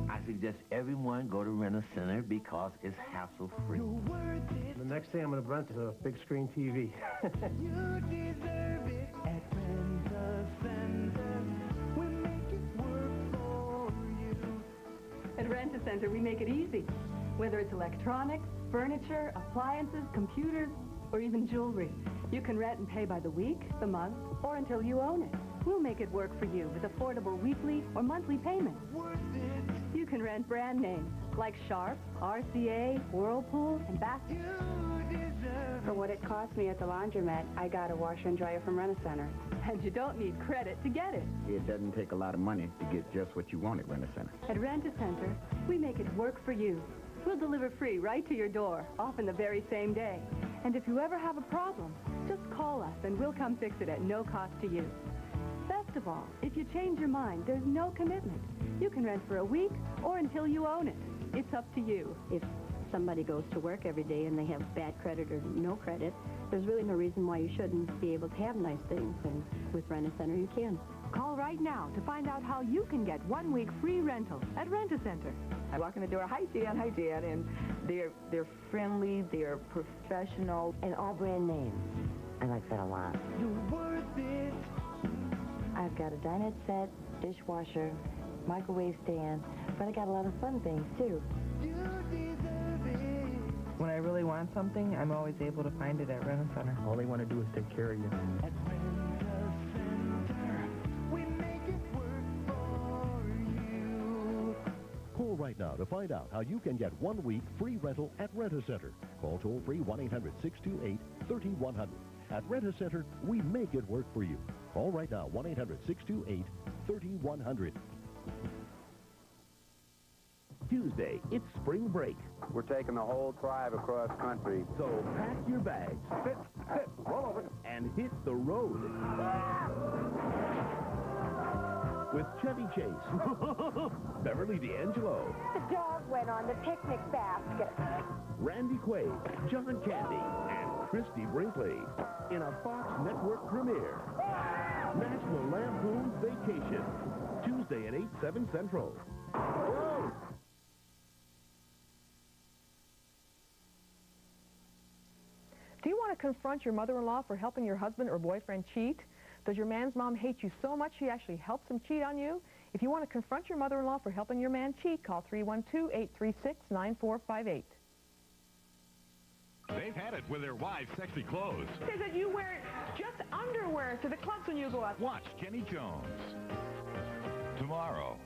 I suggest everyone go to Rent-A-Center because it's hassle-free. The next thing I'm going to rent is a big screen TV. You deserve it at Rent-A-Center. We make it work for you. At Rent-A-Center, we make it easy. Whether it's electronics, furniture, appliances, computers, or even jewelry. You can rent and pay by the week, the month, or until you own it. We'll make it work for you with affordable weekly or monthly payments. You can rent brand names like Sharp, RCA, Whirlpool, and Bath. For what it cost me at the laundromat, I got a washer and dryer from Rent-A-Center. And you don't need credit to get it. It doesn't take a lot of money to get just what you want at Rent-A-Center. At Rent-A-Center, we make it work for you. We'll deliver free right to your door, often the very same day. And if you ever have a problem, just call us and we'll come fix it at no cost to you. Best of all, if you change your mind, there's no commitment. You can rent for a week or until you own it. It's up to you. If somebody goes to work every day and they have bad credit or no credit, there's really no reason why you shouldn't be able to have nice things, and with Rent-A-Center you can. Call right now to find out how you can get 1 week free rental at Rent-A-Center. I walk in the door, hi Jan, and they're friendly, they're professional, and all brand names. I like that a lot. You're worth it. I've got a dinette set, dishwasher, microwave stand, but I got a lot of fun things too. You deserve it. When I really want something, I'm always able to find it at Rent-A-Center. All they want to do is take care of you. At Rent-A-Center, we make it work for you. Call right now to find out how you can get 1 week free rental at Rent-A-Center. Call toll-free 1-800-628-3100. At Rent-A-Center, we make it work for you. Call right now, 1-800-628-3100. Tuesday, it's spring break. We're taking the whole tribe across country. So pack your bags, sit, roll over, and hit the road. With Chevy Chase, Beverly D'Angelo, The dog went on the picnic basket. Randy Quaid, John Candy, and Christy Brinkley in a Fox Network premiere. National Lampoon's Vacation, Tuesday at 8, 7 Central. Whoa! Do you want to confront your mother-in-law for helping your husband or boyfriend cheat? Does your man's mom hate you so much she actually helps him cheat on you? If you want to confront your mother-in-law for helping your man cheat, call 312-836-9458. They've had it with their wives' sexy clothes. Says that you wear just underwear to the clubs when you go out. Watch Jenny Jones tomorrow.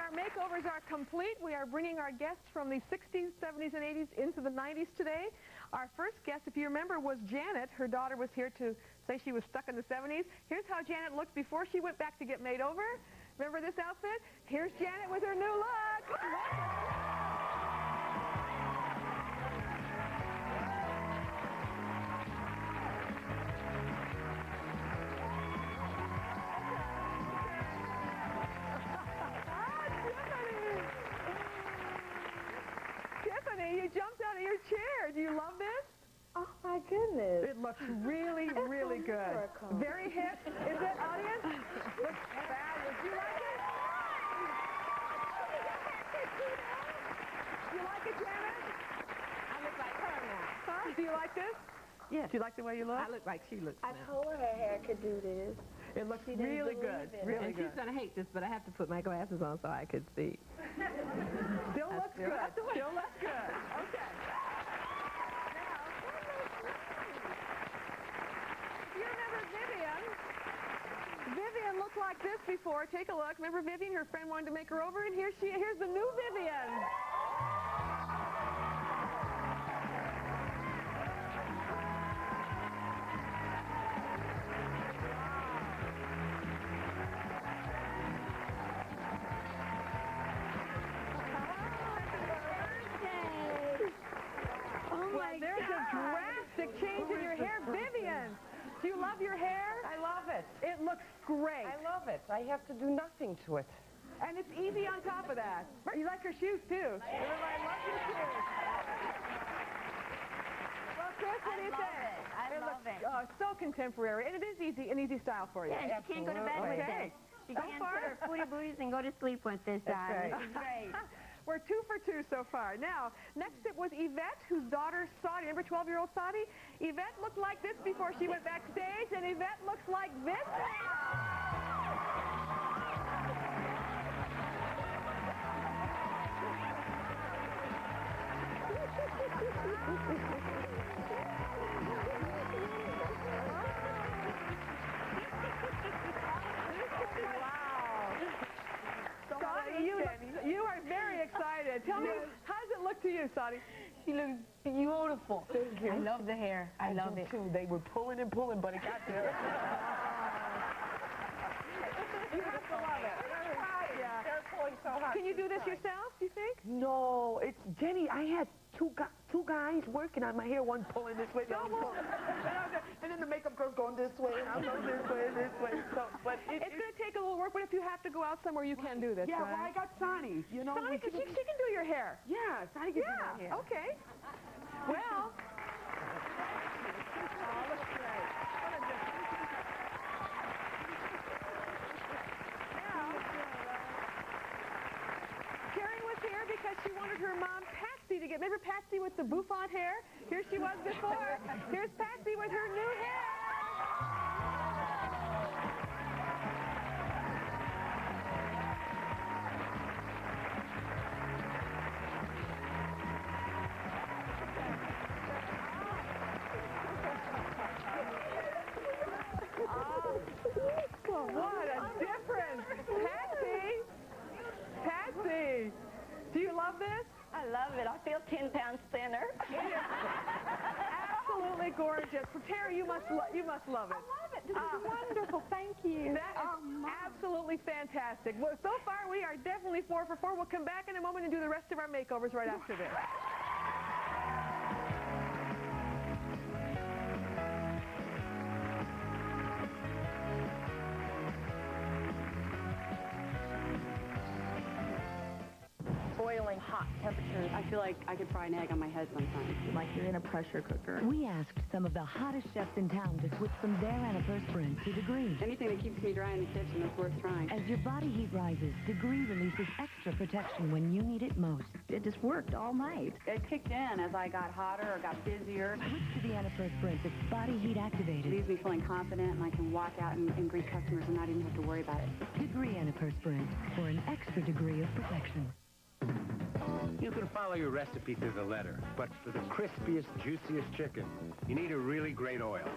Makeovers are complete. We are bringing our guests from the 60s, 70s, and 80s into the 90s today. Our first guest, if you remember, was Janet. Her daughter was here to say she was stuck in the 70s. Here's how Janet looked before she went back to get made over. Remember this outfit? Here's Janet with her new look. Tiffany, you jumped out of your chair. Do you love this? Oh, my goodness. It looks really, really good. Very hip. Is it, audience? Looks fabulous. Do you like it? Do you like it, Janet? I look like her now. Huh? Do you like this? Yes. Do you like the way you look? I look like she looks I now. told her her hair could do this. It looks She didn't really believe good. it. Really And good. she's going to hate this, but I have to put my glasses on so I could see. Still looks good. Still looks good. Okay. If you remember Vivian looked like this before. Take a look. Remember Vivian? Her friend wanted to make her over, and here's the new Vivian. There's a drastic change in your hair. Vivian, do you love your hair? I love it. It looks great. I love it. I have to do nothing to it. And it's easy on top of that. You like your shoes, too. Everybody loves your shoes. Well, Chris, what do you think? I love it. So contemporary. And it is easy, an easy style for you. Yeah, and she can't go to bed with this. She can't put her footy booties and go to sleep with this on. Right. This is great. we're 2 for 2 so far. Now, next it was Yvette, whose daughter, Saudi, remember 12-year-old Saudi? Yvette looked like this before she went backstage, and Yvette looks like this now. Saudi, you are very excited. Tell me, how does it look to you, Saudi? She looks beautiful. Thank you. I love the hair. I love it. Too. They were pulling and pulling, but it got there. You have to love it. Yeah. They're pulling so hard. Can you do this yourself, do you think? No, it's Jenny. I had two guys working on my hair, one pulling this way, the other pulling. And then the makeup girl's going this way, and I'm going this way. So, but it's going to take a little work, but if you have to go out somewhere, you can do this, yeah, right? well, I got Sonny. You know, Sonny, she can do your hair. Yeah, Sonny can do my hair. Okay. Well. Oh, looks great. What a difference. Now, Carrie was here because she wanted her mom, Patsy, to get, remember Patsy with the bouffant hair? Here she was before. Here's Patsy with her new hair. What a difference! Patsy! Do you love this? I love it. I feel 10 pounds thinner. Absolutely gorgeous. Terry, you must love it. I love it. This is wonderful. Thank you. That is absolutely fantastic. Well, so far, we are definitely 4 for 4. We'll come back in a moment and do the rest of our makeovers right after this. Boiling hot temperatures. I feel like I could fry an egg on my head sometimes. Like you're in a pressure cooker. We asked some of the hottest chefs in town to switch from their antiperspirant to Degree. Anything that keeps me dry in the kitchen is worth trying. As your body heat rises, Degree releases extra protection when you need it most. It just worked all night. It kicked in as I got hotter or got busier. Switch to the antiperspirant that's body heat activated. It leaves me feeling confident, and I can walk out and greet customers and not even have to worry about it. Degree antiperspirant for an extra degree of protection. You can follow your recipe to the letter, but for the crispiest, juiciest chicken, you need a really great oil.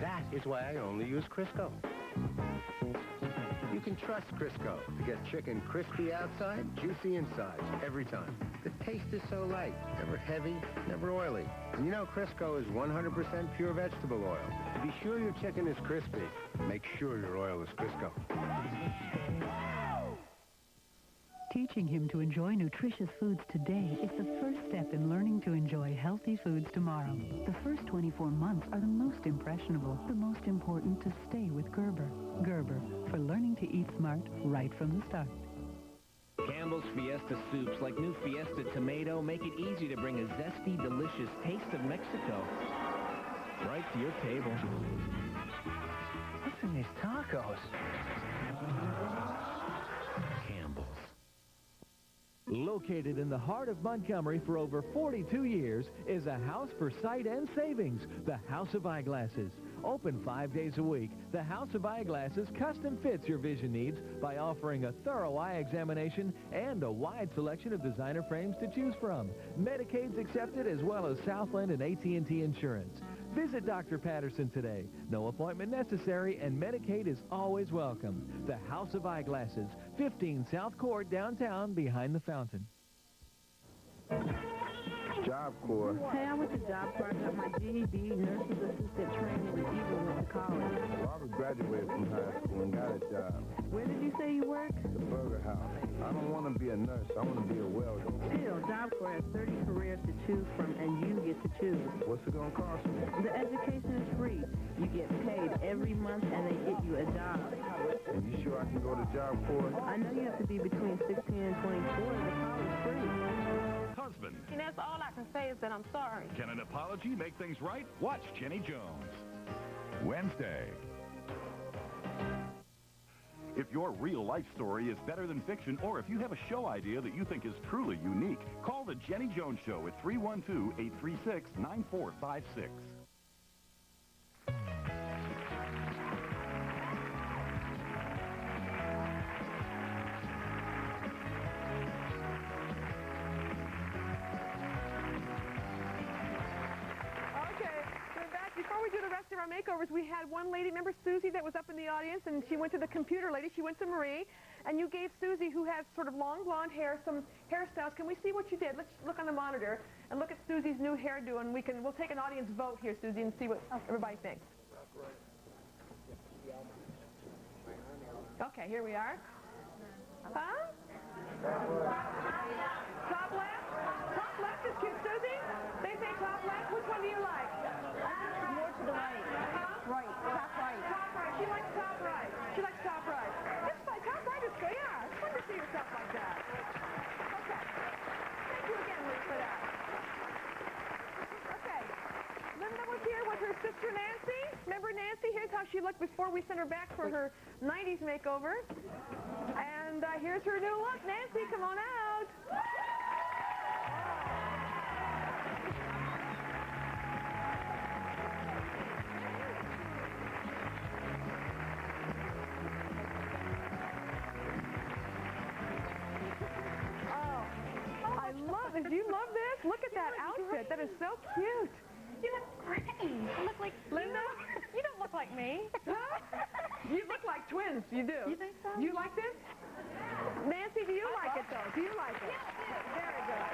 That is why I only use Crisco. You can trust Crisco to get chicken crispy outside, juicy inside, every time. The taste is so light, never heavy, never oily. And you know Crisco is 100% pure vegetable oil. To be sure your chicken is crispy, make sure your oil is Crisco. Teaching him to enjoy nutritious foods today is the first step in learning to enjoy healthy foods tomorrow. The first 24 months are the most impressionable, the most important to stay with Gerber. Gerber, for learning to eat smart right from the start. Campbell's Fiesta soups like new Fiesta tomato make it easy to bring a zesty, delicious taste of Mexico right to your table. What's in these tacos? Located in the heart of Montgomery for over 42 years is a house for sight and savings, the House of Eyeglasses. Open 5 days a week, the House of Eyeglasses custom fits your vision needs by offering a thorough eye examination and a wide selection of designer frames to choose from. Medicaid's accepted as well as Southland and AT&T Insurance. Visit Dr. Patterson today. No appointment necessary, and Medicaid is always welcome. The House of Eyeglasses, 15 South Court, downtown, behind the fountain. Job Corps. Hey, I went to Job Corps. I got my GED, nurse's assistant training, and even went to college. Well, I graduated from high school and got a job. Where did you say you worked? The Burger House. I don't want to be a nurse. I want to be a welder. Still, Job Corps has 30 careers to choose from, and you get to choose. What's it going to cost me? The education is free. You get paid every month, and they get you a job. And you sure I can go to Job Corps? I know you have to be between 16 and 24. The college free. Husband. And that's all I can say is that I'm sorry. Can an apology make things right? Watch Jenny Jones. Wednesday. If your real-life story is better than fiction, or if you have a show idea that you think is truly unique, call the Jenny Jones Show at 312-836-9456. Makeovers, we had one lady, remember Susie, that was up in the audience, and she went to the computer lady, she went to Marie, and you gave Susie, who has sort of long blonde hair, some hairstyles. Can we see what you did? Let's look on the monitor and look at Susie's new hairdo, and we'll take an audience vote here, Susie, and see what everybody thinks. Okay, here we are. Huh? Top left? Top left is cute, Susie? They say top left. Which one do you like? More to the right. Right. Top right. Top right. She likes top right. She likes top right. It's fine. Top right is good. Yeah. It's fun to see yourself like that. Okay. Thank you again, Liz, for that. Okay. Linda was here with her sister Nancy. Remember Nancy? Here's how she looked before we sent her back for her 90s makeover. And here's her new look. Nancy, come on out. Do you love this? Look at that outfit. That is so cute. You look great. You look like Linda. You don't look like me. You look like twins. You do. You think so? Do you like this? Nancy, do you like it, though? Do you like it? Yeah. Very good.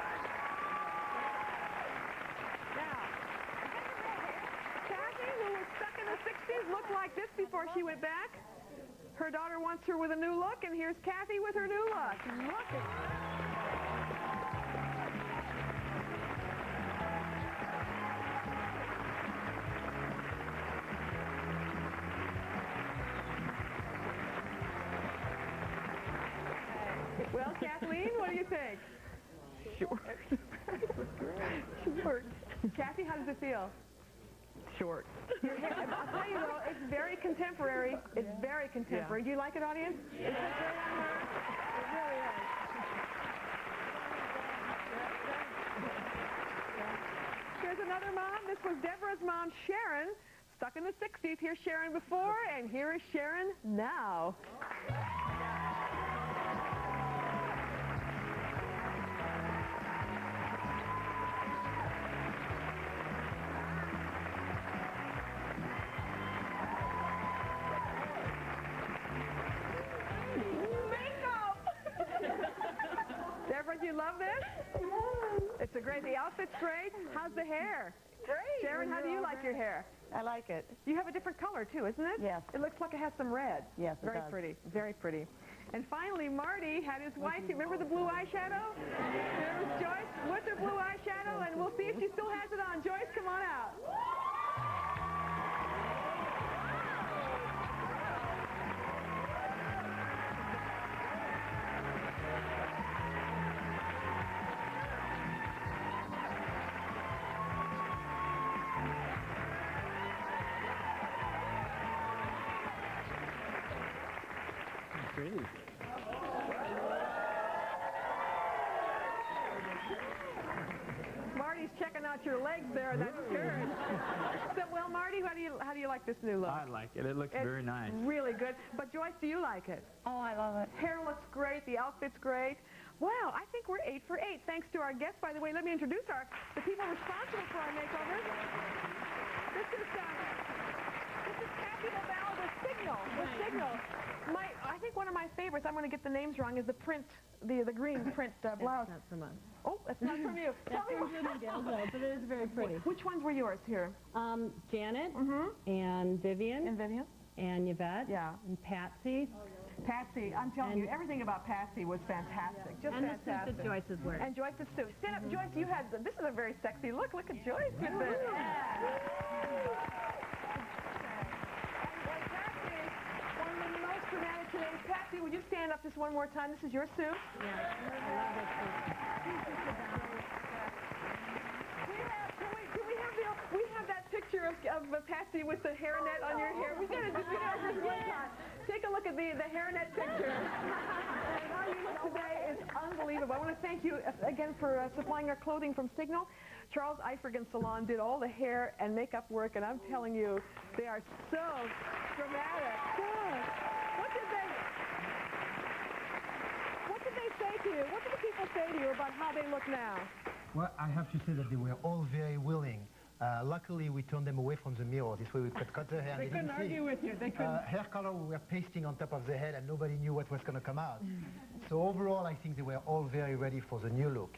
Now, Kathy, who was stuck in the 60s, looked like this before she went back. Her daughter wants her with a new look, and here's Kathy with her new look. Look at that. Well, Kathleen, what do you think? Short. Short. Kathy, how does it feel? Short. Your hair, I'll tell you though, it's very contemporary. It's very contemporary. Yeah. Do you like it, audience? Is it very on her? It really is. Here's another mom. This was Deborah's mom, Sharon, stuck in the 60s. Here's Sharon before, and here is Sharon now. You love this? It's a great, the outfit's great. How's the hair? Great. Sharon, how do you like your hair? I like it. You have a different color too, isn't it? Yes. It looks like it has some red. Yes, it Very does. pretty. Very pretty. And finally, Marty had his wife. You remember the blue eyeshadow? There's Joyce with her blue eyeshadow, and we'll see if she still has it on. Joyce, come on out. Marty's checking out your legs there. That's good. So, well, Marty, how do you like this new look? I like it. It looks very nice. Really good. But Joyce, do you like it? Oh, I love it. Hair looks great. The outfit's great. Wow, I think we're 8 for 8. Thanks to our guests. By the way, let me introduce the people responsible for our makeovers. This is Kathy LaValle with Signal. I think one of my favorites, I'm going to get the names wrong, is the print, the green print blouse. That's not from us. Oh, that's not from you. That's from Bloomingdale's, though, but it is very pretty. Which ones were yours here? Janet and Vivian. And Yvette. Yeah. And Patsy. Patsy, I'm telling you, everything about Patsy was fantastic. Just and fantastic. the suit that Joyce is wearing. And Joyce's suit. Stand up, Joyce. You had this is a very sexy look. Look at Joyce with this. Patsy, would you stand up just one more time? This is your suit. Yeah, I love this suit. We have that picture of Patsy with the hairnet on your hair. We got to just one time. Take a look at the hairnet picture. And how you look today is unbelievable. I want to thank you again for supplying our clothing from Signal. Charles Eifrigan Salon did all the hair and makeup work, and I'm telling you, they are so dramatic. Good. What did they say to you? What did the people say to you about how they look now? Well, I have to say that they were all very willing. Luckily, we turned them away from the mirror. This way we could cut their hair. They couldn't argue with you. They couldn't. Hair color we were pasting on top of the head, and nobody knew what was going to come out. So overall, I think they were all very ready for the new look.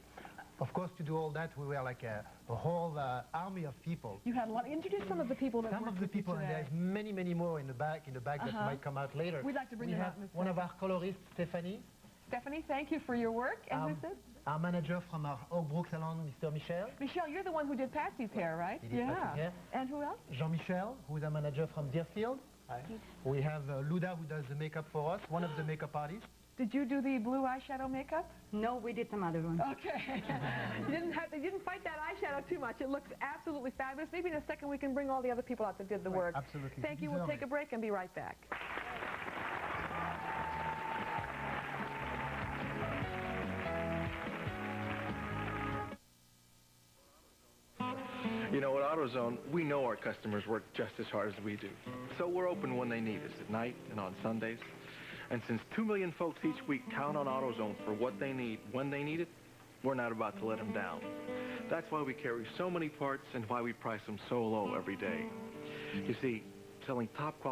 Of course, to do all that, we were like a whole army of people. You had a lot. Introduce some of the people that Some of the people, and there's many, many more in the back that might come out later. We'd like to bring we them have out. one of our colorists, Tiffany. Stephanie, thank you for your work. And who's this? Our manager from our Oak Brook salon, Mr. Michel. Michelle, you're the one who did Patsy's hair, right? He did Patsy's hair. And who else? Jean-Michel, who is our manager from Deerfield. Hi. We have Luda, who does the makeup for us, one of the makeup artists. Did you do the blue eyeshadow makeup? No, we did some other ones. Okay. You didn't fight that eyeshadow too much. It looks absolutely fabulous. Maybe in a second we can bring all the other people out that did the work. Absolutely. Thank you. We'll take a break and be right back. You know, at AutoZone, we know our customers work just as hard as we do. So we're open when they need us, at night and on Sundays. And since 2 million folks each week count on AutoZone for what they need when they need it, we're not about to let them down. That's why we carry so many parts and why we price them so low every day. You see, selling top quality